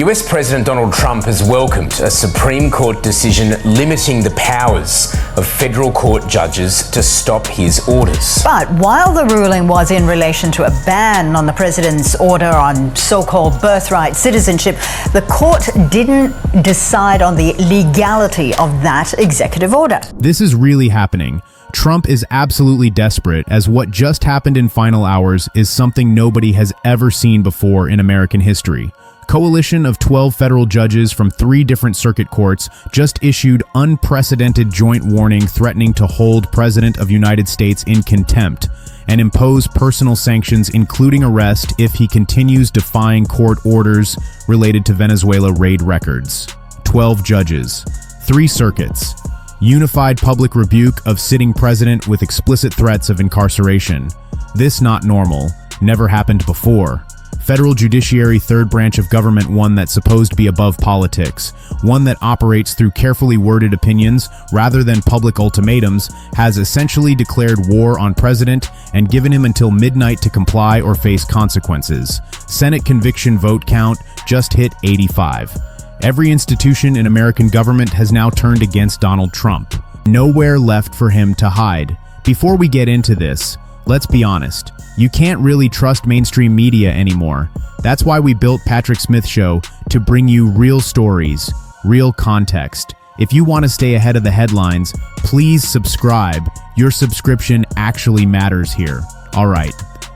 US President Donald Trump has welcomed a Supreme Court decision limiting the powers of federal court judges to stop his orders. But while the ruling was in relation to a ban on the president's order on so-called birthright citizenship, the court didn't decide on the legality of that executive order. This is really happening. Trump is absolutely desperate, as what just happened in final hours is something nobody has ever seen before in American history. Coalition of 12 federal judges from 3 different circuit courts just issued unprecedented joint warning threatening to hold President of United States in contempt and impose personal sanctions, including arrest, if he continues defying court orders related to Venezuela raid records. 12 judges, 3 circuits, unified public rebuke of sitting president with explicit threats of incarceration. This not normal, never happened before. Federal judiciary, third branch of government, one that's supposed to be above politics, one that operates through carefully worded opinions rather than public ultimatums, has essentially declared war on president and given him until midnight to comply or face consequences. Senate conviction vote count just hit 85. Every institution in American government has now turned against Donald Trump. Nowhere left for him to hide. Before we get into this, let's be honest. You can't really trust mainstream media anymore. That's why we built Patrick Smith Show, to bring you real stories, real context. If you want to stay ahead of the headlines, please subscribe. Your subscription actually matters here. All right,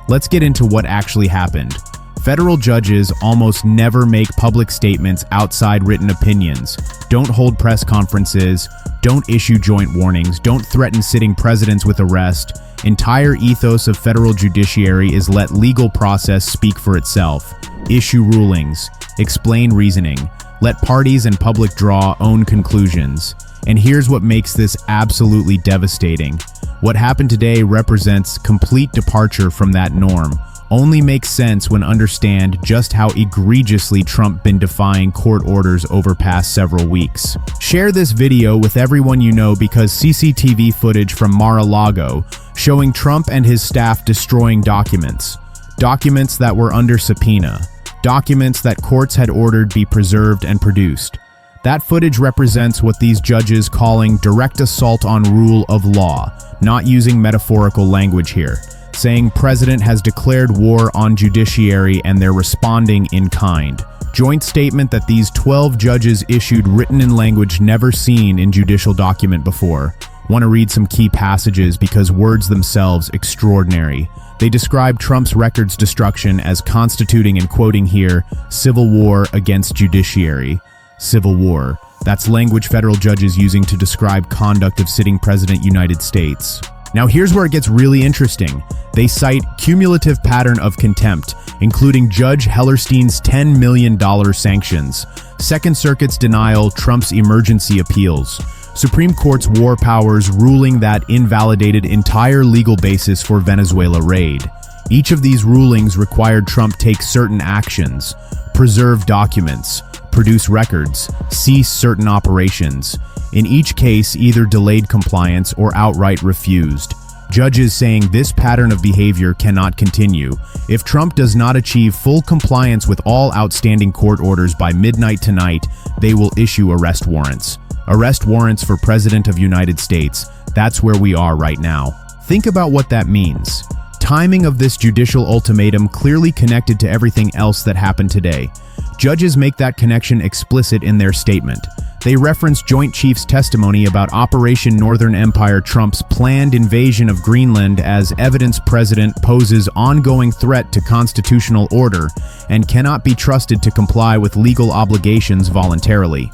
let's get into what actually happened. Federal judges almost never make public statements outside written opinions, don't hold press conferences, don't issue joint warnings, don't threaten sitting presidents with arrest. Entire ethos of federal judiciary is let legal process speak for itself, issue rulings, explain reasoning, let parties and public draw own conclusions. And here's what makes this absolutely devastating. What happened today represents complete departure from that norm. Only makes sense when understand just how egregiously Trump been defying court orders over past several weeks. Share this video with everyone you know, because CCTV footage from Mar-a-Lago showing Trump and his staff destroying documents that were under subpoena, documents that courts had ordered be preserved and produced. That footage represents what these judges calling direct assault on rule of law, not using metaphorical language here, saying president has declared war on judiciary and they're responding in kind. Joint statement that these 12 judges issued, written in language never seen in judicial document before. Want to read some key passages because words themselves extraordinary. They describe Trump's records destruction as constituting, and quoting here, civil war against judiciary. Civil war. That's language federal judges using to describe conduct of sitting president United States. Now here's where it gets really interesting. They cite cumulative pattern of contempt, including Judge Hellerstein's $10 million sanctions, Second Circuit's denial, Trump's emergency appeals, Supreme Court's war powers ruling that invalidated entire legal basis for Venezuela raid. Each of these rulings required Trump take certain actions, preserve documents, produce records, cease certain operations. In each case, either delayed compliance or outright refused. Judges saying this pattern of behavior cannot continue. If Trump does not achieve full compliance with all outstanding court orders by midnight tonight, they will issue arrest warrants. Arrest warrants for President of United States. That's where we are right now. Think about what that means. Timing of this judicial ultimatum clearly connected to everything else that happened today. Judges make that connection explicit in their statement. They reference Joint Chiefs' testimony about Operation Northern Empire, Trump's planned invasion of Greenland, as evidence president poses ongoing threat to constitutional order and cannot be trusted to comply with legal obligations voluntarily.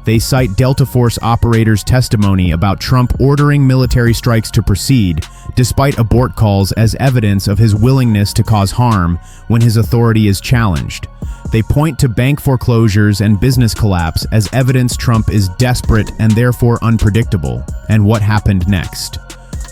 They cite Delta Force operators' testimony about Trump ordering military strikes to proceed, despite abort calls, as evidence of his willingness to cause harm when his authority is challenged. They point to bank foreclosures and business collapse as evidence Trump is desperate and therefore unpredictable. And what happened next?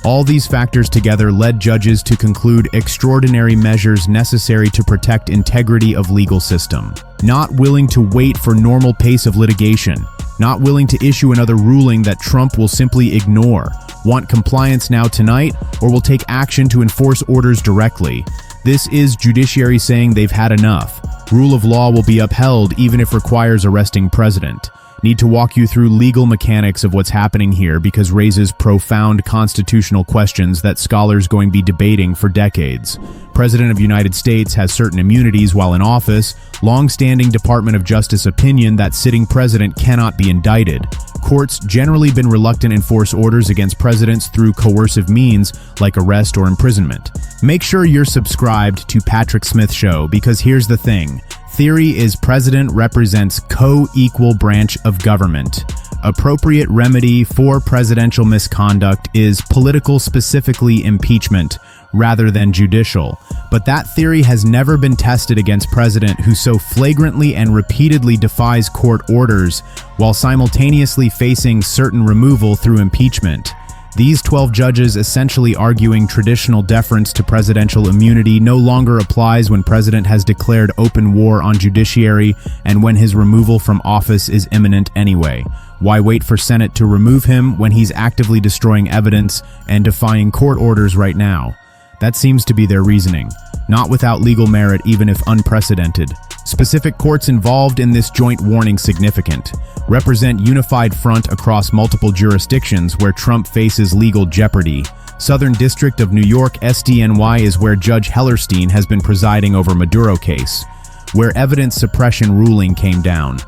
All these factors together led judges to conclude extraordinary measures necessary to protect integrity of legal system. Not willing to wait for normal pace of litigation, not willing to issue another ruling that Trump will simply ignore, want compliance now tonight, or will take action to enforce orders directly. This is judiciary saying they've had enough. Rule of law will be upheld even if requires arresting president. Need to walk you through legal mechanics of what's happening here because raises profound constitutional questions that scholars going to be debating for decades. President of United States has certain immunities while in office. Long-standing Department of Justice opinion that sitting president cannot be indicted. Courts generally been reluctant to enforce orders against presidents through coercive means like arrest or imprisonment. Make sure you're subscribed to Patrick Smith Show because here's the thing. Theory is president represents co-equal branch of government. Appropriate remedy for presidential misconduct is political, specifically impeachment, rather than judicial. But that theory has never been tested against president who so flagrantly and repeatedly defies court orders while simultaneously facing certain removal through impeachment. These 12 judges essentially arguing traditional deference to presidential immunity no longer applies when president has declared open war on judiciary and when his removal from office is imminent anyway. Why wait for Senate to remove him when he's actively destroying evidence and defying court orders right now? That seems to be their reasoning. Not without legal merit, even if unprecedented. Specific courts involved in this joint warning significant. Represent unified front across multiple jurisdictions where Trump faces legal jeopardy. Southern District of New York SDNY is where Judge Hellerstein has been presiding over Maduro case, where evidence suppression ruling came down.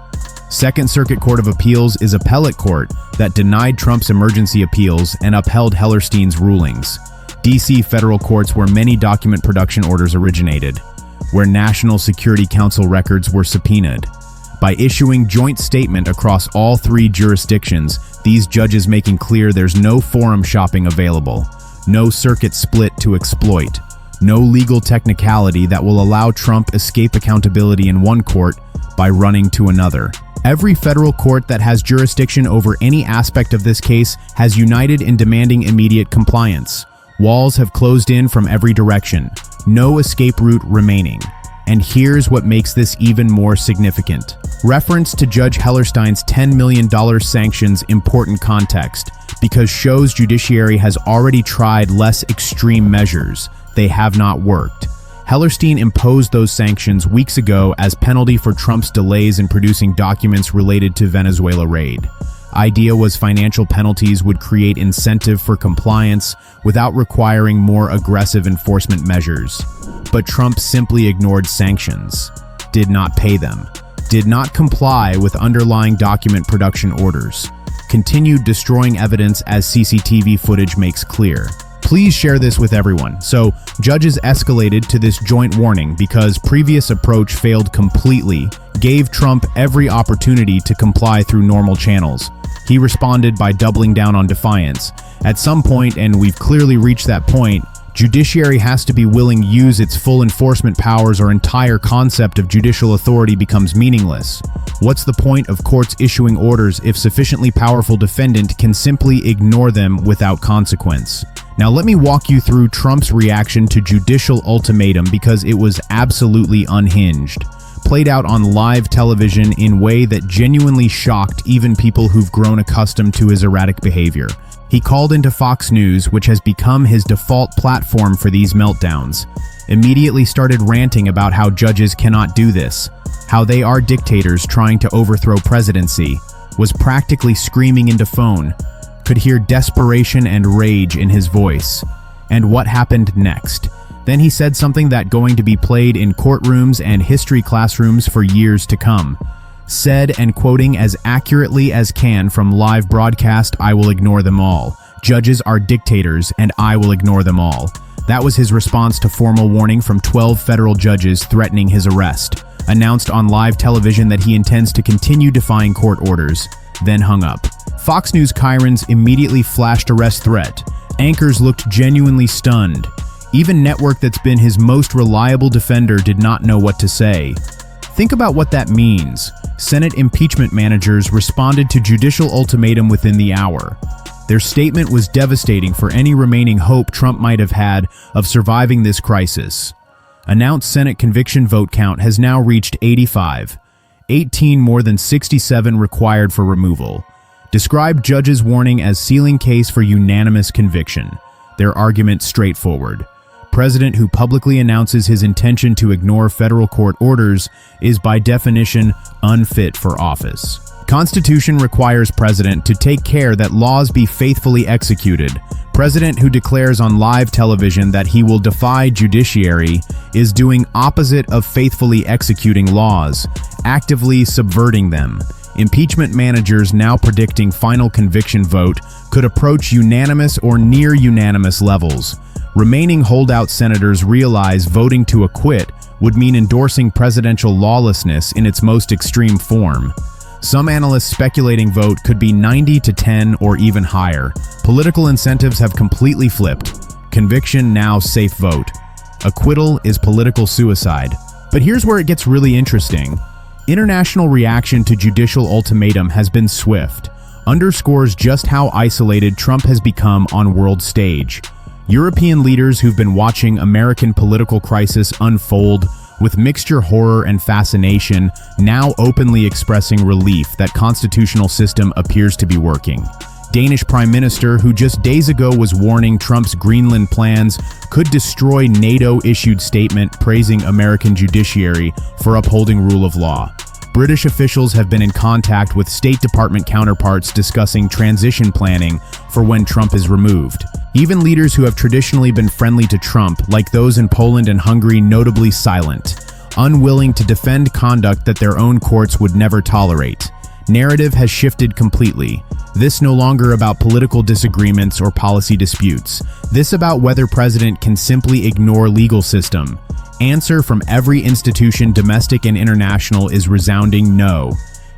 Second Circuit Court of Appeals is appellate court that denied Trump's emergency appeals and upheld Hellerstein's rulings. DC federal courts where many document production orders originated, where National Security Council records were subpoenaed. By issuing joint statement across all three jurisdictions, these judges making clear there's no forum shopping available, no circuit split to exploit, no legal technicality that will allow Trump escape accountability in one court by running to another. Every federal court that has jurisdiction over any aspect of this case has united in demanding immediate compliance. Walls have closed in from every direction, no escape route remaining. And here's what makes this even more significant. Reference to Judge Hellerstein's $10 million sanctions important context, because shows judiciary has already tried less extreme measures. They have not worked. Hellerstein imposed those sanctions weeks ago as penalty for Trump's delays in producing documents related to Venezuela raid. Idea was financial penalties would create incentive for compliance without requiring more aggressive enforcement measures. But Trump simply ignored sanctions, did not pay them, did not comply with underlying document production orders, continued destroying evidence as CCTV footage makes clear. Please share this with everyone. So, judges escalated to this joint warning because previous approach failed completely, gave Trump every opportunity to comply through normal channels. He responded by doubling down on defiance. At some point, and we've clearly reached that point, judiciary has to be willing to use its full enforcement powers or entire concept of judicial authority becomes meaningless. What's the point of courts issuing orders if sufficiently powerful defendant can simply ignore them without consequence? Now let me walk you through Trump's reaction to judicial ultimatum because it was absolutely unhinged. Played out on live television in a way that genuinely shocked even people who've grown accustomed to his erratic behavior. He called into Fox News, which has become his default platform for these meltdowns. Immediately started ranting about how judges cannot do this, how they are dictators trying to overthrow presidency, was practically screaming into phone, could hear desperation and rage in his voice. And what happened next? Then he said something that going to be played in courtrooms and history classrooms for years to come. Said, and quoting as accurately as can from live broadcast, "I will ignore them all. Judges are dictators and I will ignore them all." That was his response to formal warning from 12 federal judges threatening his arrest. Announced on live television that he intends to continue defying court orders, then hung up. Fox News chyrons immediately flashed arrest threat. Anchors looked genuinely stunned. Even network that's been his most reliable defender did not know what to say. Think about what that means. Senate impeachment managers responded to judicial ultimatum within the hour. Their statement was devastating for any remaining hope Trump might have had of surviving this crisis. Announced Senate conviction vote count has now reached 85. 18 more than 67 required for removal. Described judges' warning as sealing case for unanimous conviction. Their argument straightforward. president who publicly announces his intention to ignore federal court orders is by definition unfit for office. Constitution requires president to take care that laws be faithfully executed. President who declares on live television that he will defy judiciary is doing opposite of faithfully executing laws, actively subverting them. Impeachment managers now predicting final conviction vote could approach unanimous or near unanimous levels. Remaining holdout senators realize voting to acquit would mean endorsing presidential lawlessness in its most extreme form. Some analysts speculating vote could be 90-10 or even higher. Political incentives have completely flipped. Conviction now safe vote. Acquittal is political suicide. But here's where it gets really interesting. International reaction to judicial ultimatum has been swift, underscores just how isolated Trump has become on world stage. European leaders who've been watching American political crisis unfold with mixture horror and fascination now openly expressing relief that constitutional system appears to be working. Danish Prime Minister, who just days ago was warning Trump's Greenland plans could destroy NATO-issued statement praising American judiciary for upholding rule of law. British officials have been in contact with State Department counterparts discussing transition planning for when Trump is removed. Even leaders who have traditionally been friendly to Trump, like those in Poland and Hungary, notably silent, unwilling to defend conduct that their own courts would never tolerate. Narrative has shifted completely. This no longer about political disagreements or policy disputes. This about whether president can simply ignore legal system. Answer from every institution, domestic and international, is resounding no.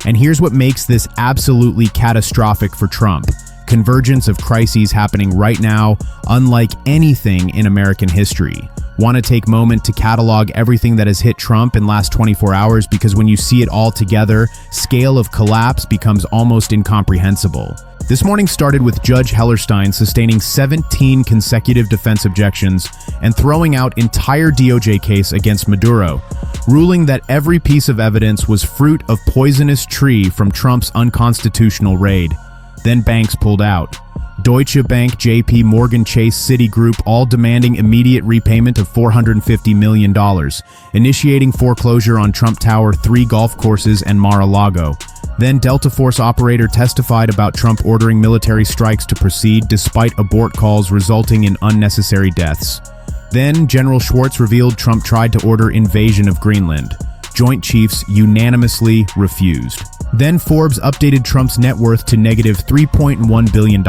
And here's what makes this absolutely catastrophic for Trump. Convergence of crises happening right now, unlike anything in American history. Want to take a moment to catalog everything that has hit Trump in last 24 hours, because when you see it all together, scale of collapse becomes almost incomprehensible. This morning started with Judge Hellerstein sustaining 17 consecutive defense objections and throwing out entire DOJ case against Maduro, ruling that every piece of evidence was fruit of poisonous tree from Trump's unconstitutional raid. Then banks pulled out. Deutsche Bank, JP Morgan Chase, Citigroup, all demanding immediate repayment of $450 million, initiating foreclosure on Trump Tower, 3 golf courses, and Mar-a-Lago. Then Delta Force operator testified about Trump ordering military strikes to proceed despite abort calls resulting in unnecessary deaths. Then General Schwartz revealed Trump tried to order invasion of Greenland. Joint Chiefs unanimously refused. Then Forbes updated Trump's net worth to negative $3.1 billion.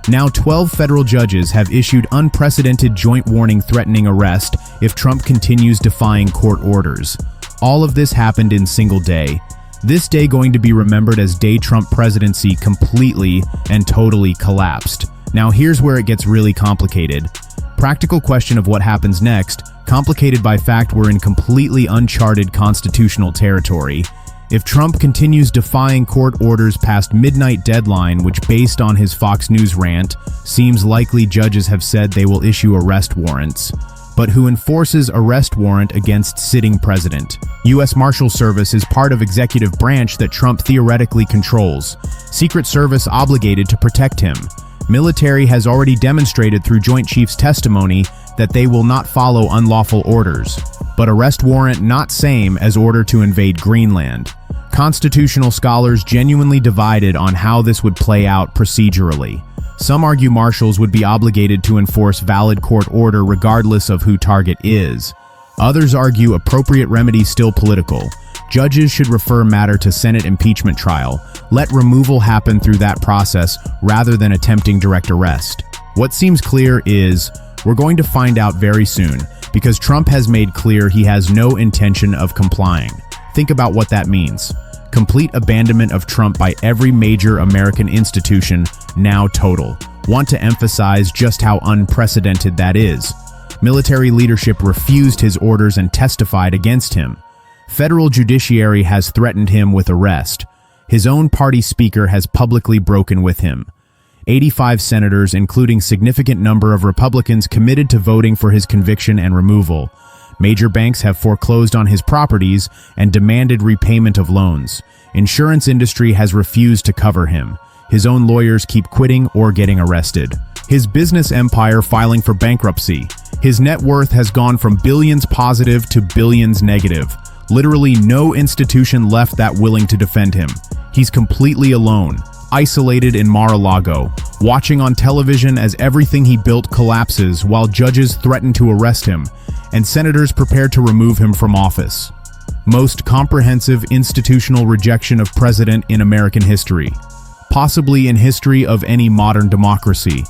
Now 12 federal judges have issued unprecedented joint warning threatening arrest if Trump continues defying court orders. All of this happened in single day. This day going to be remembered as day Trump presidency completely and totally collapsed. Now here's where it gets really complicated. Practical question of what happens next, complicated by fact we're in completely uncharted constitutional territory. If Trump continues defying court orders past midnight deadline, which based on his Fox News rant, seems likely judges have said they will issue arrest warrants. But who enforces arrest warrant against sitting president? U.S. Marshal Service is part of executive branch that Trump theoretically controls. Secret Service obligated to protect him. Military has already demonstrated through Joint Chiefs testimony that they will not follow unlawful orders. But arrest warrant not same as order to invade Greenland. Constitutional scholars genuinely divided on how this would play out procedurally. Some argue marshals would be obligated to enforce valid court order regardless of who target is. Others argue appropriate remedy still political. Judges should refer matter to Senate impeachment trial. Let removal happen through that process rather than attempting direct arrest. What seems clear is we're going to find out very soon, because Trump has made clear he has no intention of complying. Think about what that means. Complete abandonment of Trump by every major American institution, now total. Want to emphasize just how unprecedented that is. Military leadership refused his orders and testified against him. Federal judiciary has threatened him with arrest. His own party speaker has publicly broken with him. 85 senators, including significant number of Republicans, committed to voting for his conviction and removal. Major banks have foreclosed on his properties and demanded repayment of loans. Insurance industry has refused to cover him. His own lawyers keep quitting or getting arrested. His business empire filing for bankruptcy. His net worth has gone from billions positive to billions negative. Literally no institution left that willing to defend him. He's completely alone, isolated in Mar-a-Lago, watching on television as everything he built collapses while judges threaten to arrest him and senators prepare to remove him from office. Most comprehensive institutional rejection of president in American history, possibly in history of any modern democracy.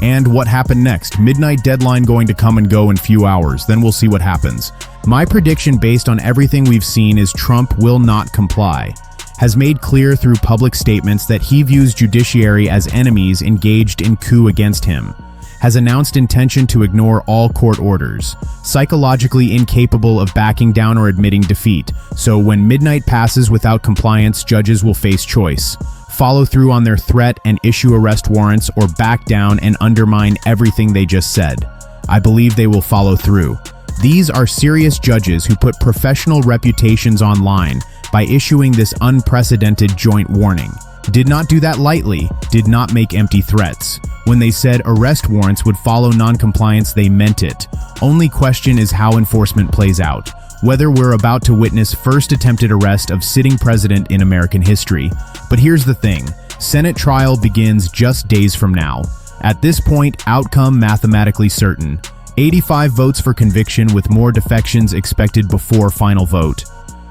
And what happened next? Midnight deadline going to come and go in few hours, then we'll see what happens. My prediction based on everything we've seen is Trump will not comply. Has made clear through public statements that he views judiciary as enemies engaged in coup against him. Has announced intention to ignore all court orders. Psychologically incapable of backing down or admitting defeat. So when midnight passes without compliance, judges will face choice. Follow through on their threat and issue arrest warrants, or back down and undermine everything they just said. I believe they will follow through. These are serious judges who put professional reputations online by issuing this unprecedented joint warning. Did not do that lightly, did not make empty threats. When they said arrest warrants would follow non-compliance, they meant it. Only question is how enforcement plays out. Whether we're about to witness first attempted arrest of sitting president in American history. But here's the thing, Senate trial begins just days from now. At this point, outcome mathematically certain. 85 votes for conviction with more defections expected before final vote.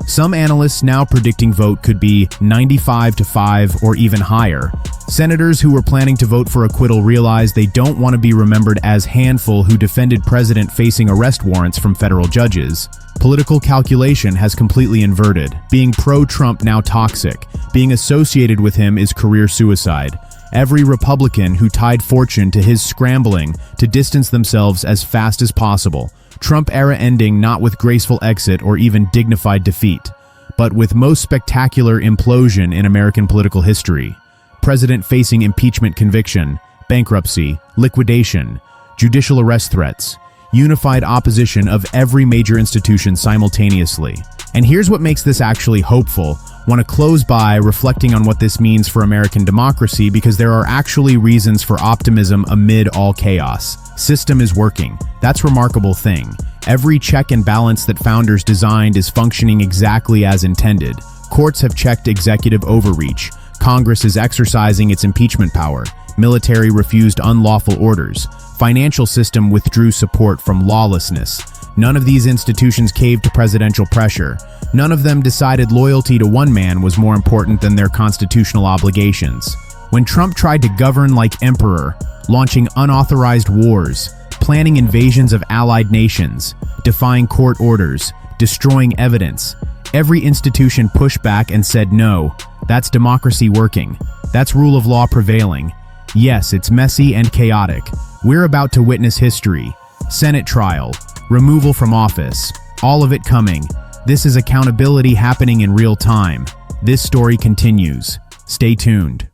Some analysts now predicting vote could be 95-5 or even higher. Senators who were planning to vote for acquittal realize they don't want to be remembered as handful who defended president facing arrest warrants from federal judges. Political calculation has completely inverted, being pro-Trump now toxic. Being associated with him is career suicide. Every Republican who tied fortune to his scrambling to distance themselves as fast as possible. Trump era ending not with graceful exit or even dignified defeat, but with most spectacular implosion in American political history. President facing impeachment conviction, bankruptcy, liquidation, judicial arrest threats, unified opposition of every major institution simultaneously. And here's what makes this actually hopeful. Want to close by reflecting on what this means for American democracy, because there are actually reasons for optimism amid all chaos. System is working. That's a remarkable thing. Every check and balance that founders designed is functioning exactly as intended. Courts have checked executive overreach. Congress is exercising its impeachment power. Military refused unlawful orders. Financial system withdrew support from lawlessness. None of these institutions caved to presidential pressure. None of them decided loyalty to one man was more important than their constitutional obligations. When Trump tried to govern like emperor, launching unauthorized wars, planning invasions of allied nations, defying court orders, destroying evidence, every institution pushed back and said no. That's democracy working. That's rule of law prevailing. Yes, it's messy and chaotic. We're about to witness history. Senate trial, removal from office, all of it coming. This is accountability happening in real time. This story continues. Stay tuned.